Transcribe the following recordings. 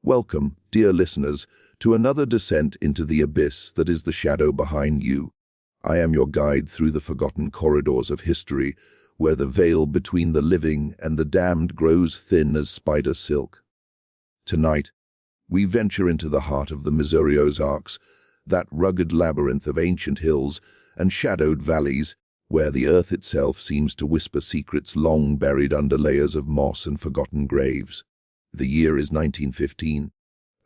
Welcome, dear listeners, to another descent into the abyss that is the shadow behind you. I am your guide through the forgotten corridors of history, where the veil between the living and the damned grows thin as spider silk. Tonight, we venture into the heart of the Missouri Ozarks, that rugged labyrinth of ancient hills and shadowed valleys, where the earth itself seems to whisper secrets long buried under layers of moss and forgotten graves. The year is 1915,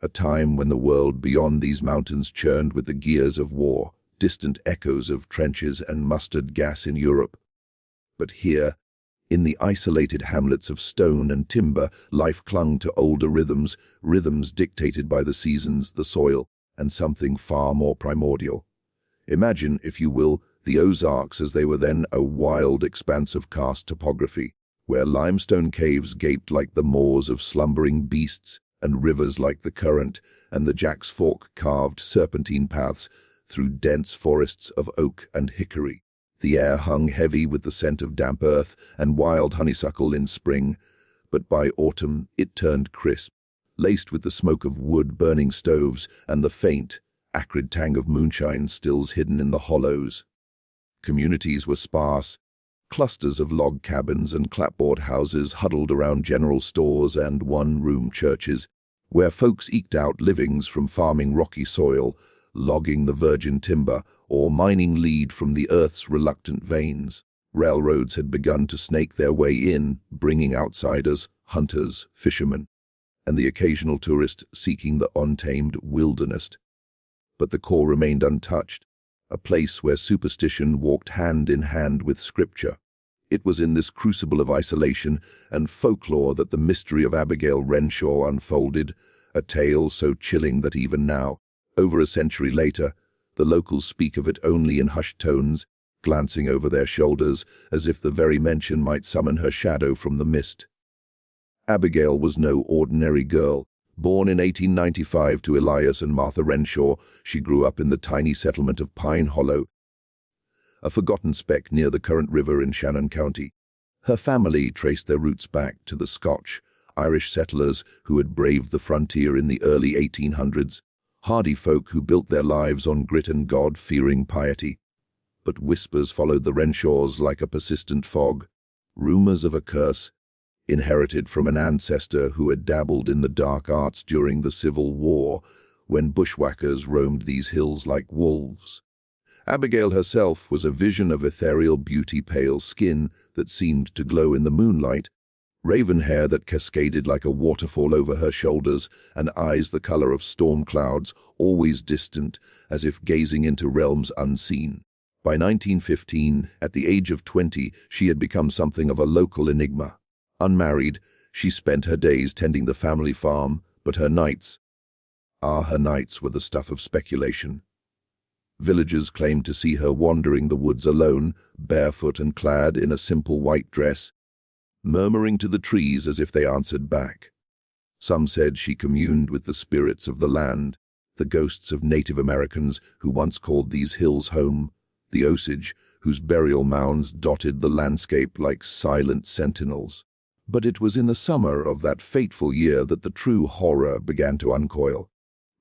a time when the world beyond these mountains churned with the gears of war, distant echoes of trenches and mustard gas in Europe. But here, in the isolated hamlets of stone and timber, life clung to older rhythms dictated by the seasons, the soil, and something far more primordial. Imagine, if you will, the Ozarks as they were then, a wild expanse of karst topography, where limestone caves gaped like the maws of slumbering beasts, and rivers like the current and the Jack's Fork carved serpentine paths through dense forests of oak and hickory. The air hung heavy with the scent of damp earth and wild honeysuckle in spring, but by autumn it turned crisp, laced with the smoke of wood-burning stoves and the faint, acrid tang of moonshine stills hidden in the hollows. Communities were sparse, clusters of log cabins and clapboard houses huddled around general stores and one-room churches, where folks eked out livings from farming rocky soil, logging the virgin timber, or mining lead from the earth's reluctant veins. Railroads had begun to snake their way in, bringing outsiders, hunters, fishermen, and the occasional tourist seeking the untamed wilderness. But the core remained untouched, a place where superstition walked hand in hand with scripture. It was in this crucible of isolation and folklore that the mystery of Abigail Renshaw unfolded, a tale so chilling that even now, over a century later, the locals speak of it only in hushed tones, glancing over their shoulders as if the very mention might summon her shadow from the mist. Abigail was no ordinary girl. Born in 1895 to Elias and Martha Renshaw, she grew up in the tiny settlement of Pine Hollow, a forgotten speck near the current river in Shannon County. Her family traced their roots back to the Scotch, Irish settlers who had braved the frontier in the early 1800s, hardy folk who built their lives on grit and God-fearing piety. But whispers followed the Renshaws like a persistent fog, rumors of a curse, inherited from an ancestor who had dabbled in the dark arts during the Civil War, when bushwhackers roamed these hills like wolves. Abigail herself was a vision of ethereal beauty, pale skin that seemed to glow in the moonlight, raven hair that cascaded like a waterfall over her shoulders, and eyes the color of storm clouds, always distant, as if gazing into realms unseen. By 1915, at the age of 20, she had become something of a local enigma. Unmarried, she spent her days tending the family farm, but her nights were the stuff of speculation. Villagers claimed to see her wandering the woods alone, barefoot and clad in a simple white dress, murmuring to the trees as if they answered back. Some said she communed with the spirits of the land, the ghosts of Native Americans who once called these hills home, the Osage, whose burial mounds dotted the landscape like silent sentinels. But it was in the summer of that fateful year that the true horror began to uncoil.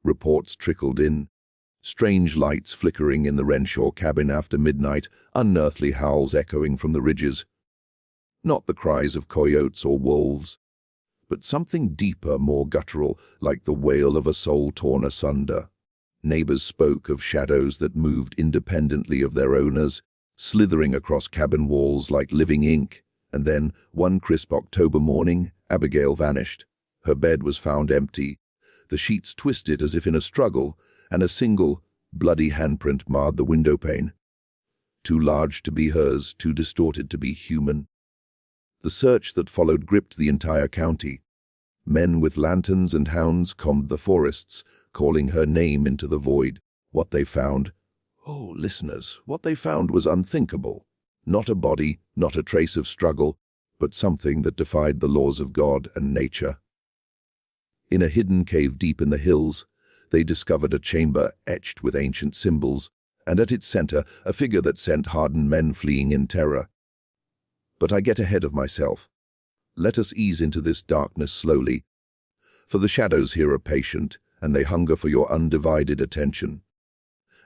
Reports trickled in, strange lights flickering in the Renshaw cabin after midnight, unearthly howls echoing from the ridges. Not the cries of coyotes or wolves, but something deeper, more guttural, like the wail of a soul torn asunder. Neighbors spoke of shadows that moved independently of their owners, slithering across cabin walls like living ink. And then, one crisp October morning, Abigail vanished. Her bed was found empty, the sheets twisted as if in a struggle, and a single, bloody handprint marred the windowpane. Too large to be hers, too distorted to be human. The search that followed gripped the entire county. Men with lanterns and hounds combed the forests, calling her name into the void. What they found, listeners, what they found was unthinkable. Not a body, not a trace of struggle, but something that defied the laws of God and nature. In a hidden cave deep in the hills, they discovered a chamber etched with ancient symbols, and at its center, a figure that sent hardened men fleeing in terror. But I get ahead of myself. Let us ease into this darkness slowly. For the shadows here are patient, and they hunger for your undivided attention.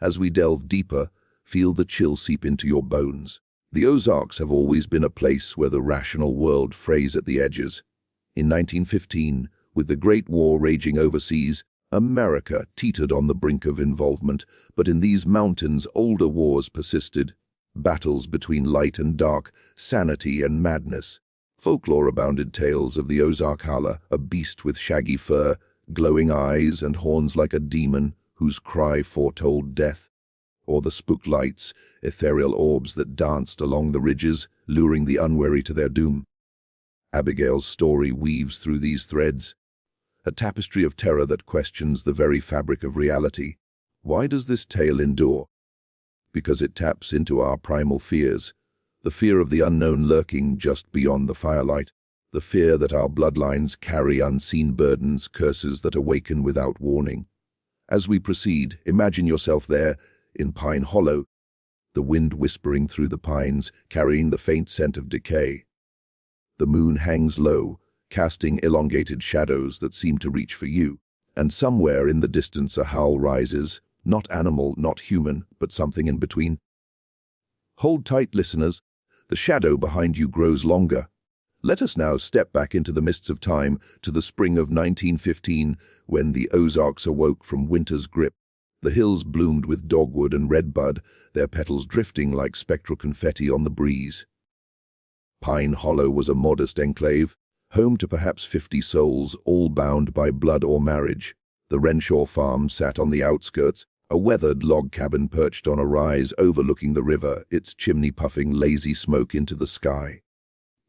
As we delve deeper, feel the chill seep into your bones. The Ozarks have always been a place where the rational world frays at the edges. In 1915, with the Great War raging overseas, America teetered on the brink of involvement, but in these mountains older wars persisted. Battles between light and dark, sanity and madness. Folklore abounded tales of the Ozark Hala, a beast with shaggy fur, glowing eyes and horns like a demon, whose cry foretold death. Or the spook lights, ethereal orbs that danced along the ridges, luring the unwary to their doom. Abigail's story weaves through these threads, a tapestry of terror that questions the very fabric of reality. Why does this tale endure? Because it taps into our primal fears, the fear of the unknown lurking just beyond the firelight, the fear that our bloodlines carry unseen burdens, curses that awaken without warning. As we proceed, imagine yourself there, in Pine Hollow, the wind whispering through the pines, carrying the faint scent of decay. The moon hangs low, casting elongated shadows that seem to reach for you, and somewhere in the distance a howl rises, not animal, not human, but something in between. Hold tight, listeners. The shadow behind you grows longer. Let us now step back into the mists of time to the spring of 1915, when the Ozarks awoke from winter's grip. The hills bloomed with dogwood and redbud, their petals drifting like spectral confetti on the breeze. Pine Hollow was a modest enclave, home to perhaps 50 souls, all bound by blood or marriage. The Renshaw farm sat on the outskirts, a weathered log cabin perched on a rise overlooking the river, its chimney puffing lazy smoke into the sky.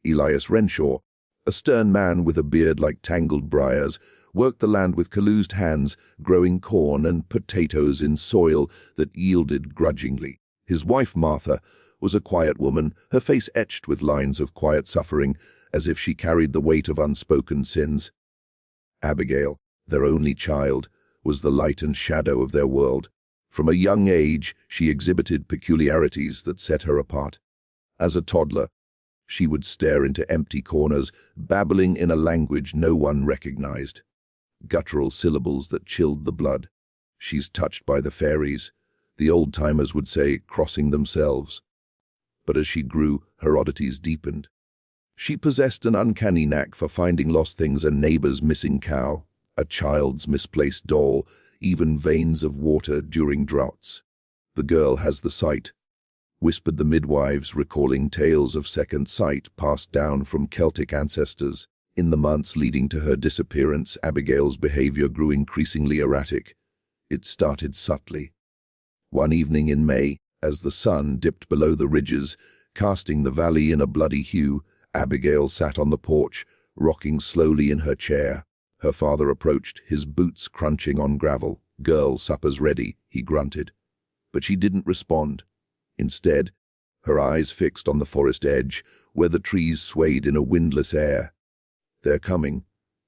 Elias Renshaw, a stern man with a beard like tangled briars, worked the land with calloused hands, growing corn and potatoes in soil that yielded grudgingly. His wife, Martha, was a quiet woman, her face etched with lines of quiet suffering, as if she carried the weight of unspoken sins. Abigail, their only child, was the light and shadow of their world. From a young age, she exhibited peculiarities that set her apart. As a toddler, she would stare into empty corners, babbling in a language no one recognized. Guttural syllables that chilled the blood. "She's touched by the fairies," the old-timers would say, crossing themselves. But as she grew, her oddities deepened. She possessed an uncanny knack for finding lost things, a neighbor's missing cow, a child's misplaced doll, even veins of water during droughts. "The girl has the sight," whispered the midwives, recalling tales of second sight passed down from Celtic ancestors. In the months leading to her disappearance, Abigail's behavior grew increasingly erratic. It started subtly. One evening in May, as the sun dipped below the ridges, casting the valley in a bloody hue, Abigail sat on the porch, rocking slowly in her chair. Her father approached, his boots crunching on gravel. "Girl, supper's ready," he grunted. But she didn't respond. Instead, her eyes fixed on the forest edge, where the trees swayed in a windless air. "They're coming,"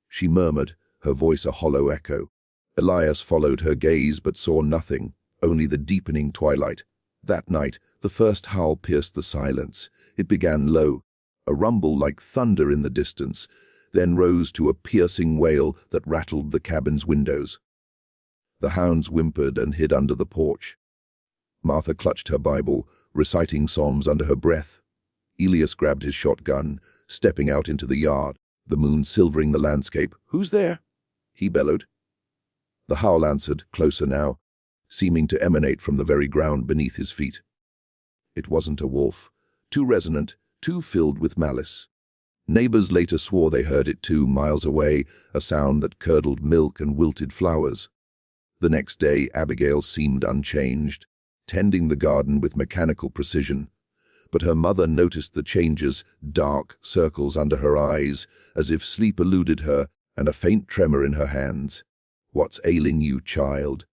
she murmured, her voice a hollow echo. Elias followed her gaze but saw nothing, only the deepening twilight. That night, the first howl pierced the silence. It began low, a rumble like thunder in the distance, then rose to a piercing wail that rattled the cabin's windows. The hounds whimpered and hid under the porch. Martha clutched her Bible, reciting psalms under her breath. Elias grabbed his shotgun, stepping out into the yard, the moon silvering the landscape. "Who's there?" he bellowed. The howl answered, closer now, seeming to emanate from the very ground beneath his feet. It wasn't a wolf, too resonant, too filled with malice. Neighbors later swore they heard it 2 miles away, a sound that curdled milk and wilted flowers. The next day, Abigail seemed unchanged, tending the garden with mechanical precision. But her mother noticed the changes, dark circles under her eyes, as if sleep eluded her, and a faint tremor in her hands. "What's ailing you, child?"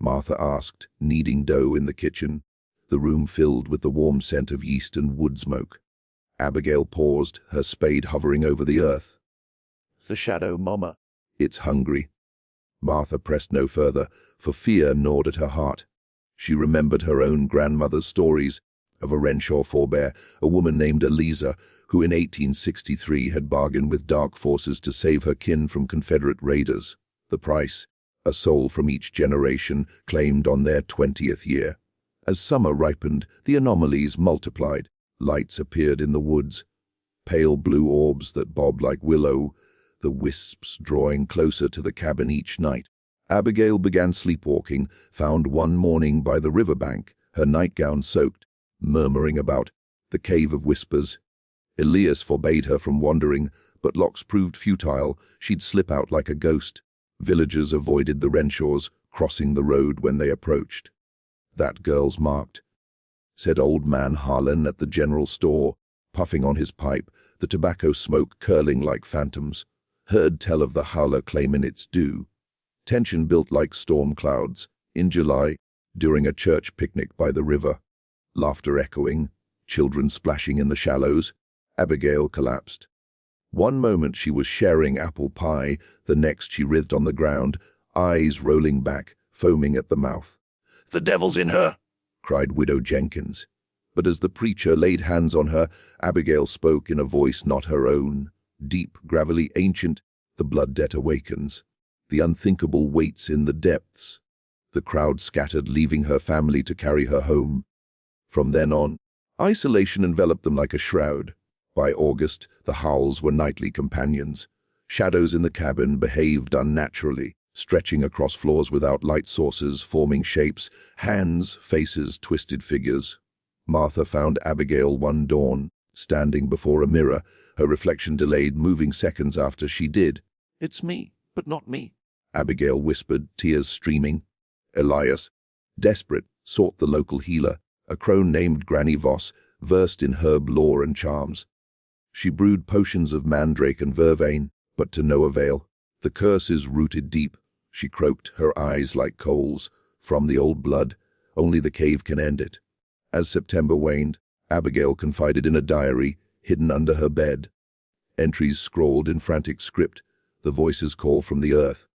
Martha asked, kneading dough in the kitchen, the room filled with the warm scent of yeast and wood smoke. Abigail paused, her spade hovering over the earth. "The shadow, Mama." "It's hungry." Martha pressed no further, for fear gnawed at her heart. She remembered her own grandmother's stories, of a Renshaw forebear, a woman named Eliza, who in 1863 had bargained with dark forces to save her kin from Confederate raiders. The price, a soul from each generation claimed on their 20th year. As summer ripened, the anomalies multiplied. Lights appeared in the woods, pale blue orbs that bobbed like willow, the wisps drawing closer to the cabin each night. Abigail began sleepwalking, found one morning by the riverbank, her nightgown soaked, murmuring about the Cave of Whispers. Elias forbade her from wandering, but locks proved futile. She'd slip out like a ghost. Villagers avoided the Renshaws, crossing the road when they approached. "That girl's marked," said old man Harlan at the general store, puffing on his pipe, the tobacco smoke curling like phantoms. Heard tell of the howler claiming its due. Tension built like storm clouds. In July, during a church picnic by the river, laughter echoing, children splashing in the shallows, Abigail collapsed. One moment she was sharing apple pie, the next she writhed on the ground, eyes rolling back, foaming at the mouth. "The devil's in her!" cried Widow Jenkins. But as the preacher laid hands on her, Abigail spoke in a voice not her own. Deep, gravelly, ancient, the blood debt awakens. The unthinkable waits in the depths. The crowd scattered, leaving her family to carry her home. From then on, isolation enveloped them like a shroud. By August, the howls were nightly companions. Shadows in the cabin behaved unnaturally, stretching across floors without light sources, forming shapes, hands, faces, twisted figures. Martha found Abigail one dawn, standing before a mirror, her reflection delayed, moving seconds after she did. "It's me, but not me," Abigail whispered, tears streaming. Elias, desperate, sought the local healer, a crone named Granny Voss, versed in herb lore and charms. She brewed potions of mandrake and vervain, but to no avail. "The curse is rooted deep," she croaked, her eyes like coals. "From the old blood, only the cave can end it." As September waned, Abigail confided in a diary hidden under her bed. Entries scrawled in frantic script, the voices call from the earth.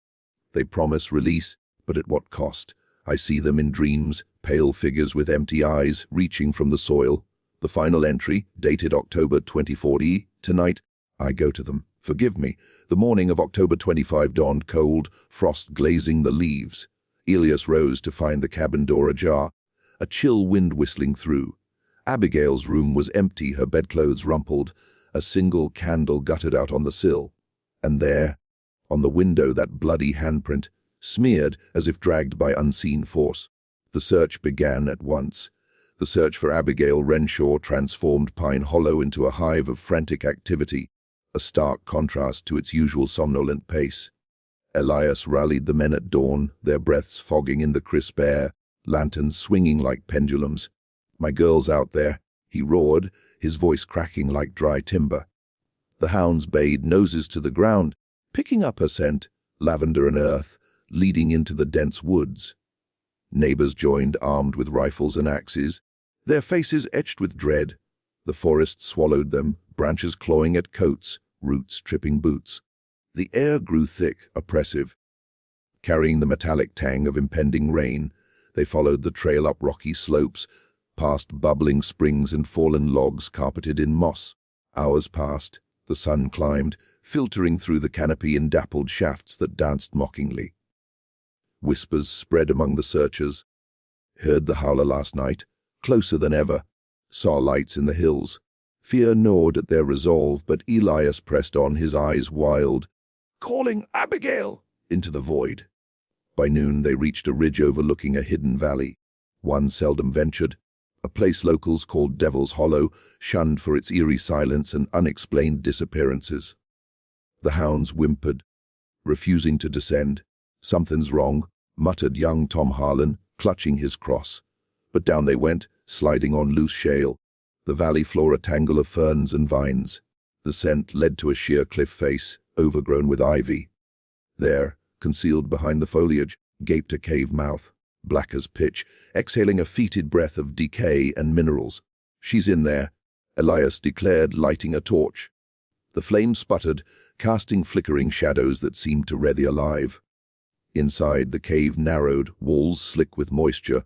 They promise release, but at what cost? I see them in dreams, pale figures with empty eyes reaching from the soil. The final entry, dated October 2040, "Tonight, I go to them. Forgive me." The morning of October 25 dawned cold, frost glazing the leaves. Elias rose to find the cabin door ajar, a chill wind whistling through. Abigail's room was empty, her bedclothes rumpled, a single candle guttered out on the sill. And there, on the window, that bloody handprint, smeared as if dragged by unseen force. The search began at once. The search for Abigail Renshaw transformed Pine Hollow into a hive of frantic activity, a stark contrast to its usual somnolent pace. Elias rallied the men at dawn, their breaths fogging in the crisp air, lanterns swinging like pendulums. "My girl's out there," he roared, his voice cracking like dry timber. The hounds bayed, noses to the ground, picking up her scent, lavender and earth, leading into the dense woods. Neighbors joined, armed with rifles and axes, their faces etched with dread. The forest swallowed them, branches clawing at coats, roots tripping boots. The air grew thick, oppressive. Carrying the metallic tang of impending rain, they followed the trail up rocky slopes, past bubbling springs and fallen logs carpeted in moss. Hours passed. The sun climbed, filtering through the canopy in dappled shafts that danced mockingly. Whispers spread among the searchers. "Heard the howler last night, closer than ever. Saw lights in the hills." Fear gnawed at their resolve, but Elias pressed on, his eyes wild, calling "Abigail!" into the void. By noon they reached a ridge overlooking a hidden valley, one seldom ventured, a place locals called Devil's Hollow, shunned for its eerie silence and unexplained disappearances. The hounds whimpered, refusing to descend. "Something's wrong," muttered young Tom Harlan, clutching his cross. But down they went, sliding on loose shale, the valley floor a tangle of ferns and vines. The scent led to a sheer cliff face, overgrown with ivy. There, concealed behind the foliage, gaped a cave mouth, black as pitch, exhaling a fetid breath of decay and minerals. "She's in there," Elias declared, lighting a torch. The flame sputtered, casting flickering shadows that seemed to wreathe alive. Inside, the cave narrowed, walls slick with moisture,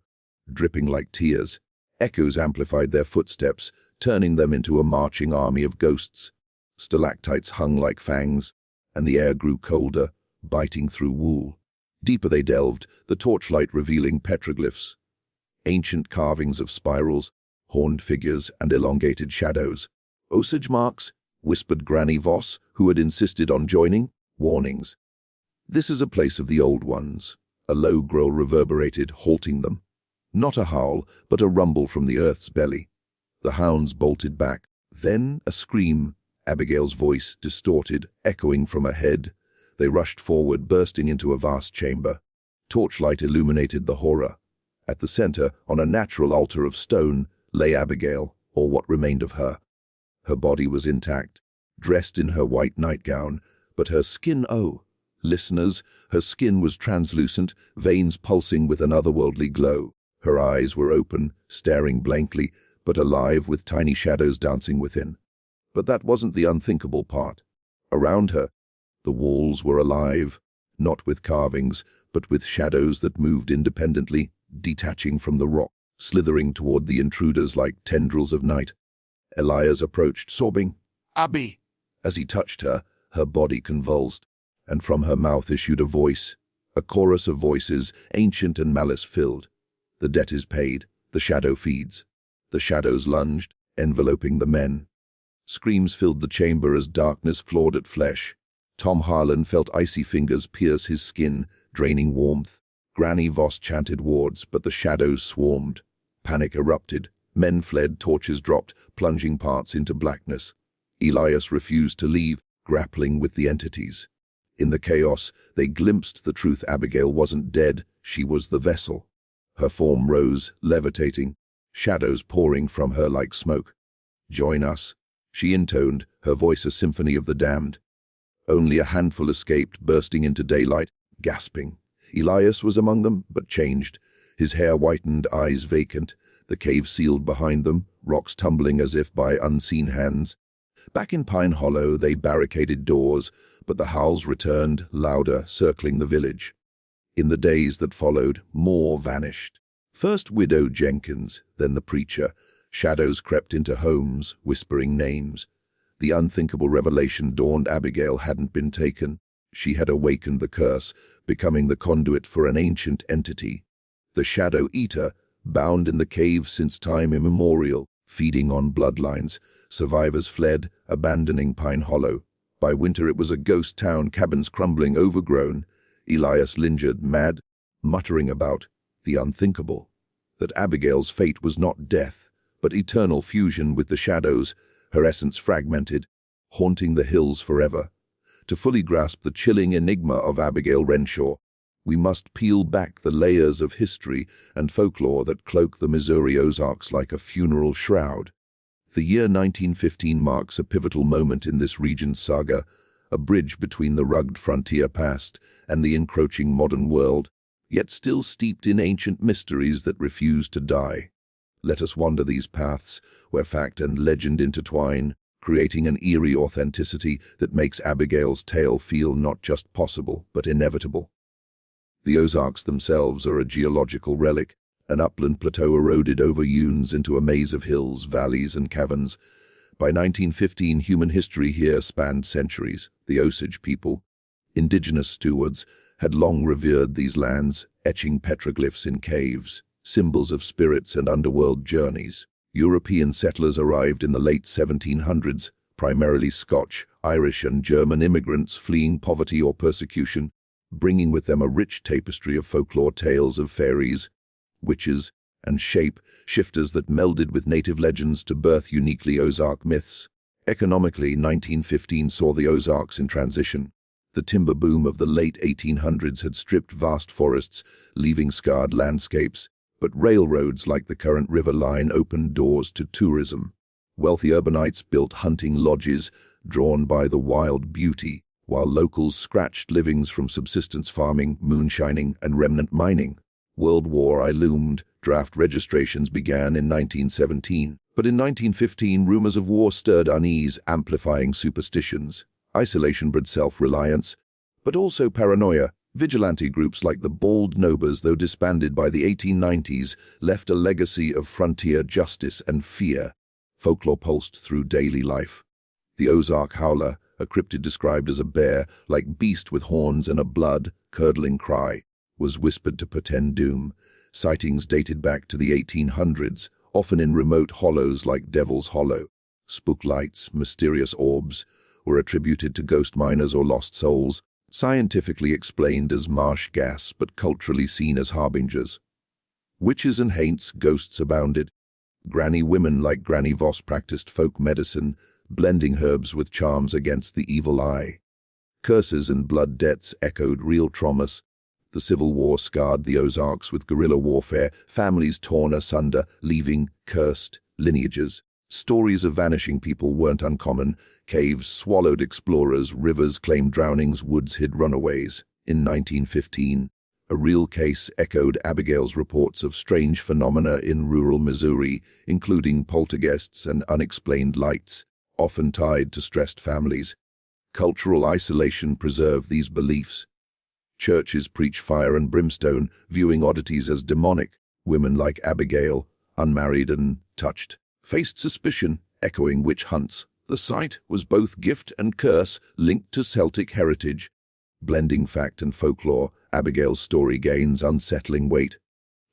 dripping like tears. Echoes amplified their footsteps, turning them into a marching army of ghosts. Stalactites hung like fangs, and the air grew colder, biting through wool. Deeper they delved, the torchlight revealing petroglyphs, ancient carvings of spirals, horned figures, and elongated shadows. "Osage marks," whispered Granny Voss, who had insisted on joining. "Warnings. This is a place of the old ones." A low growl reverberated, halting them. Not a howl, but a rumble from the earth's belly. The hounds bolted back. Then a scream, Abigail's voice distorted, echoing from ahead. They rushed forward, bursting into a vast chamber. Torchlight illuminated the horror. At the center, on a natural altar of stone, lay Abigail, or what remained of her. Her body was intact, dressed in her white nightgown, but her skin, oh, listeners, her skin was translucent, veins pulsing with an otherworldly glow. Her eyes were open, staring blankly, but alive with tiny shadows dancing within. But that wasn't the unthinkable part. Around her, the walls were alive, not with carvings, but with shadows that moved independently, detaching from the rock, slithering toward the intruders like tendrils of night. Elias approached, sobbing, "Abby!" As he touched her, her body convulsed, and from her mouth issued a voice, a chorus of voices, ancient and malice-filled. "The debt is paid, the shadow feeds." The shadows lunged, enveloping the men. Screams filled the chamber as darkness clawed at flesh. Tom Harlan felt icy fingers pierce his skin, draining warmth. Granny Voss chanted wards, but the shadows swarmed. Panic erupted. Men fled, torches dropped, plunging parts into blackness. Elias refused to leave, grappling with the entities. In the chaos, they glimpsed the truth. Abigail wasn't dead, she was the vessel. Her form rose, levitating, shadows pouring from her like smoke. "Join us," she intoned, her voice a symphony of the damned. Only a handful escaped, bursting into daylight, gasping. Elias was among them, but changed. His hair whitened, eyes vacant, the cave sealed behind them, rocks tumbling as if by unseen hands. Back in Pine Hollow, they barricaded doors, but the howls returned, louder, circling the village. In the days that followed, more vanished. First Widow Jenkins, then the preacher. Shadows crept into homes, whispering names. The unthinkable revelation dawned: Abigail hadn't been taken. She had awakened the curse, becoming the conduit for an ancient entity. The Shadow Eater, bound in the cave since time immemorial, feeding on bloodlines. Survivors fled, abandoning Pine Hollow. By winter it was a ghost town, cabins crumbling, overgrown. Elias lingered, mad, muttering about the unthinkable. That Abigail's fate was not death, but eternal fusion with the shadows, her essence fragmented, haunting the hills forever. To fully grasp the chilling enigma of Abigail Renshaw, we must peel back the layers of history and folklore that cloak the Missouri Ozarks like a funeral shroud. The year 1915 marks a pivotal moment in this region's saga, a bridge between the rugged frontier past and the encroaching modern world, yet still steeped in ancient mysteries that refuse to die. Let us wander these paths, where fact and legend intertwine, creating an eerie authenticity that makes Abigail's tale feel not just possible, but inevitable. The Ozarks themselves are a geological relic, an upland plateau eroded over dunes into a maze of hills, valleys, and caverns. By 1915, human history here spanned centuries. The Osage people, indigenous stewards, had long revered these lands, etching petroglyphs in caves, symbols of spirits and underworld journeys. European settlers arrived in the late 1700s, primarily Scotch, Irish, and German immigrants fleeing poverty or persecution, bringing with them a rich tapestry of folklore tales of fairies, witches, and shape-shifters that melded with native legends to birth uniquely Ozark myths. Economically, 1915 saw the Ozarks in transition. The timber boom of the late 1800s had stripped vast forests, leaving scarred landscapes, but railroads like the current river line opened doors to tourism. Wealthy urbanites built hunting lodges, drawn by the wild beauty, while locals scratched livings from subsistence farming, moonshining, and remnant mining. World War I loomed. Draft registrations began in 1917, but in 1915 rumors of war stirred unease, amplifying superstitions. Isolation bred self-reliance, but also paranoia. Vigilante groups like the Bald Nobers, though disbanded by the 1890s, left a legacy of frontier justice and fear. Folklore pulsed through daily life. The Ozark Howler, a cryptid described as a bear-like beast with horns and a blood-curdling cry, was whispered to portend doom. Sightings dated back to the 1800s, often in remote hollows like Devil's Hollow. Spook lights, mysterious orbs, were attributed to ghost miners or lost souls, scientifically explained as marsh gas but culturally seen as harbingers. Witches and haints, ghosts abounded. Granny women like Granny Voss practiced folk medicine, blending herbs with charms against the evil eye. Curses and blood debts echoed real traumas. The Civil War scarred the Ozarks with guerrilla warfare, families torn asunder, leaving cursed lineages. Stories of vanishing people weren't uncommon. Caves swallowed explorers, rivers claimed drownings, woods hid runaways. In 1915, a real case echoed Abigail's reports of strange phenomena in rural Missouri, including poltergeists and unexplained lights, often tied to stressed families. Cultural isolation preserved these beliefs. Churches preach fire and brimstone, viewing oddities as demonic. Women like Abigail, unmarried and touched, faced suspicion, echoing witch hunts. The site was both gift and curse, linked to Celtic heritage. Blending fact and folklore, Abigail's story gains unsettling weight.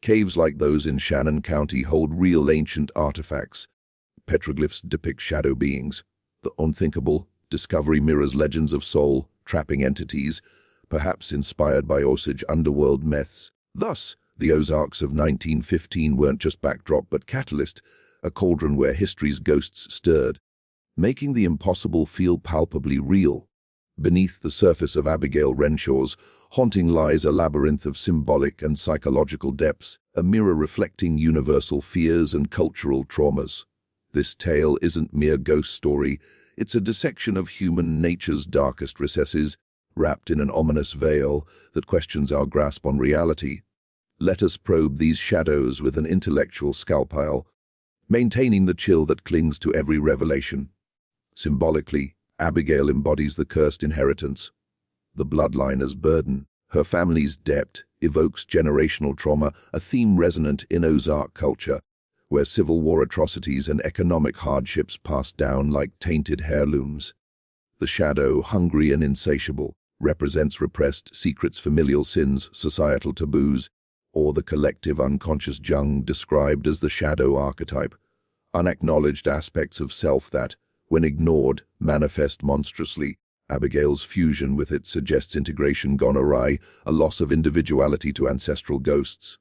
Caves like those in Shannon County hold real ancient artifacts. Petroglyphs depict shadow beings. The unthinkable discovery mirrors legends of soul, trapping entities, perhaps inspired by Osage underworld myths. Thus, the Ozarks of 1915 weren't just backdrop but catalyst, a cauldron where history's ghosts stirred, making the impossible feel palpably real. Beneath the surface of Abigail Renshaw's haunting lies a labyrinth of symbolic and psychological depths, a mirror reflecting universal fears and cultural traumas. This tale isn't mere ghost story, it's a dissection of human nature's darkest recesses, wrapped in an ominous veil that questions our grasp on reality. Let us probe these shadows with an intellectual scalpel, maintaining the chill that clings to every revelation. Symbolically, Abigail embodies the cursed inheritance, the bloodline as burden. Her family's debt evokes generational trauma, a theme resonant in Ozark culture, where Civil War atrocities and economic hardships pass down like tainted heirlooms. The shadow, hungry and insatiable, represents repressed secrets, familial sins, societal taboos, or the collective unconscious jung described as the shadow archetype, unacknowledged aspects of self that, when ignored, manifest monstrously. Abigail's fusion with it suggests integration gone awry, a loss of individuality to ancestral ghosts.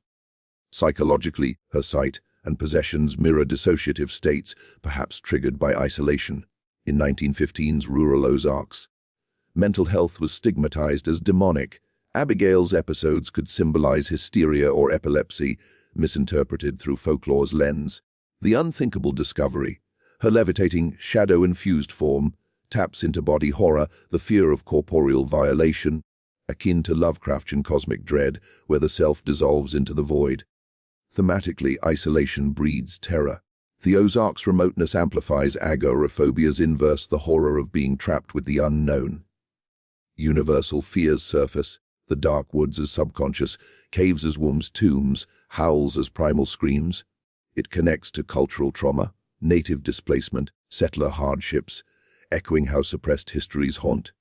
Psychologically, her sight and possessions mirror dissociative states, perhaps triggered by isolation. In 1915's rural Ozarks, mental health was stigmatized as demonic. Abigail's episodes could symbolize hysteria or epilepsy, misinterpreted through folklore's lens. The unthinkable discovery, her levitating, shadow-infused form, taps into body horror, the fear of corporeal violation, akin to Lovecraftian cosmic dread, where the self dissolves into the void. Thematically, isolation breeds terror. The Ozarks' remoteness amplifies agoraphobia's inverse, the horror of being trapped with the unknown. Universal fears surface, the dark woods as subconscious, caves as wombs, tombs, howls as primal screams. It connects to cultural trauma, native displacement, settler hardships, echoing how suppressed histories haunt.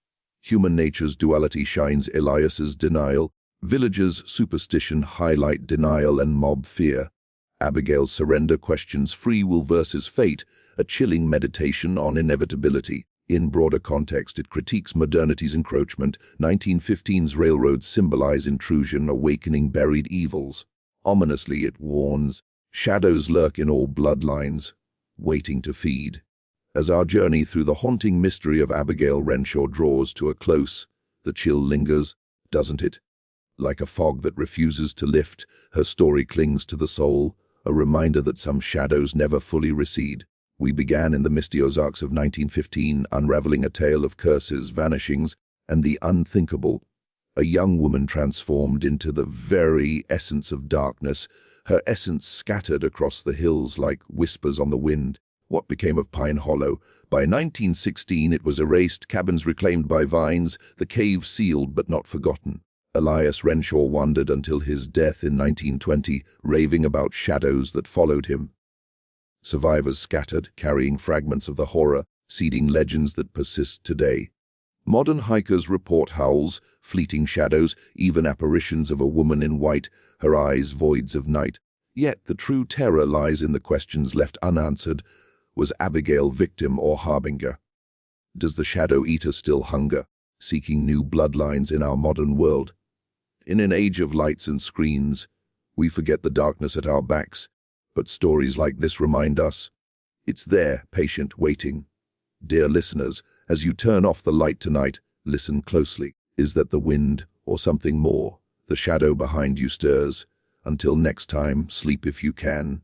Human nature's duality shines. Elias's denial, villagers' superstition highlight denial and mob fear. Abigail's surrender questions free will versus fate, a chilling meditation on inevitability. In broader context, it critiques modernity's encroachment. 1915's railroads symbolize intrusion, awakening buried evils. Ominously, it warns, shadows lurk in all bloodlines, waiting to feed. As our journey through the haunting mystery of Abigail Renshaw draws to a close, the chill lingers, doesn't it? Like a fog that refuses to lift, her story clings to the soul, a reminder that some shadows never fully recede. We began in the misty Ozarks of 1915, unraveling a tale of curses, vanishings, and the unthinkable. A young woman transformed into the very essence of darkness, her essence scattered across the hills like whispers on the wind. What became of Pine Hollow? By 1916, it was erased, cabins reclaimed by vines, the cave sealed but not forgotten. Elias Renshaw wandered until his death in 1920, raving about shadows that followed him. Survivors scattered, carrying fragments of the horror, seeding legends that persist today. Modern hikers report howls, fleeting shadows, even apparitions of a woman in white, her eyes voids of night. Yet the true terror lies in the questions left unanswered. Was Abigail victim or harbinger? Does the shadow eater still hunger, seeking new bloodlines in our modern world? In an age of lights and screens, we forget the darkness at our backs, but stories like this remind us. It's there, patient, waiting. Dear listeners, as you turn off the light tonight, listen closely. Is that the wind or something more? The shadow behind you stirs. Until next time, sleep if you can.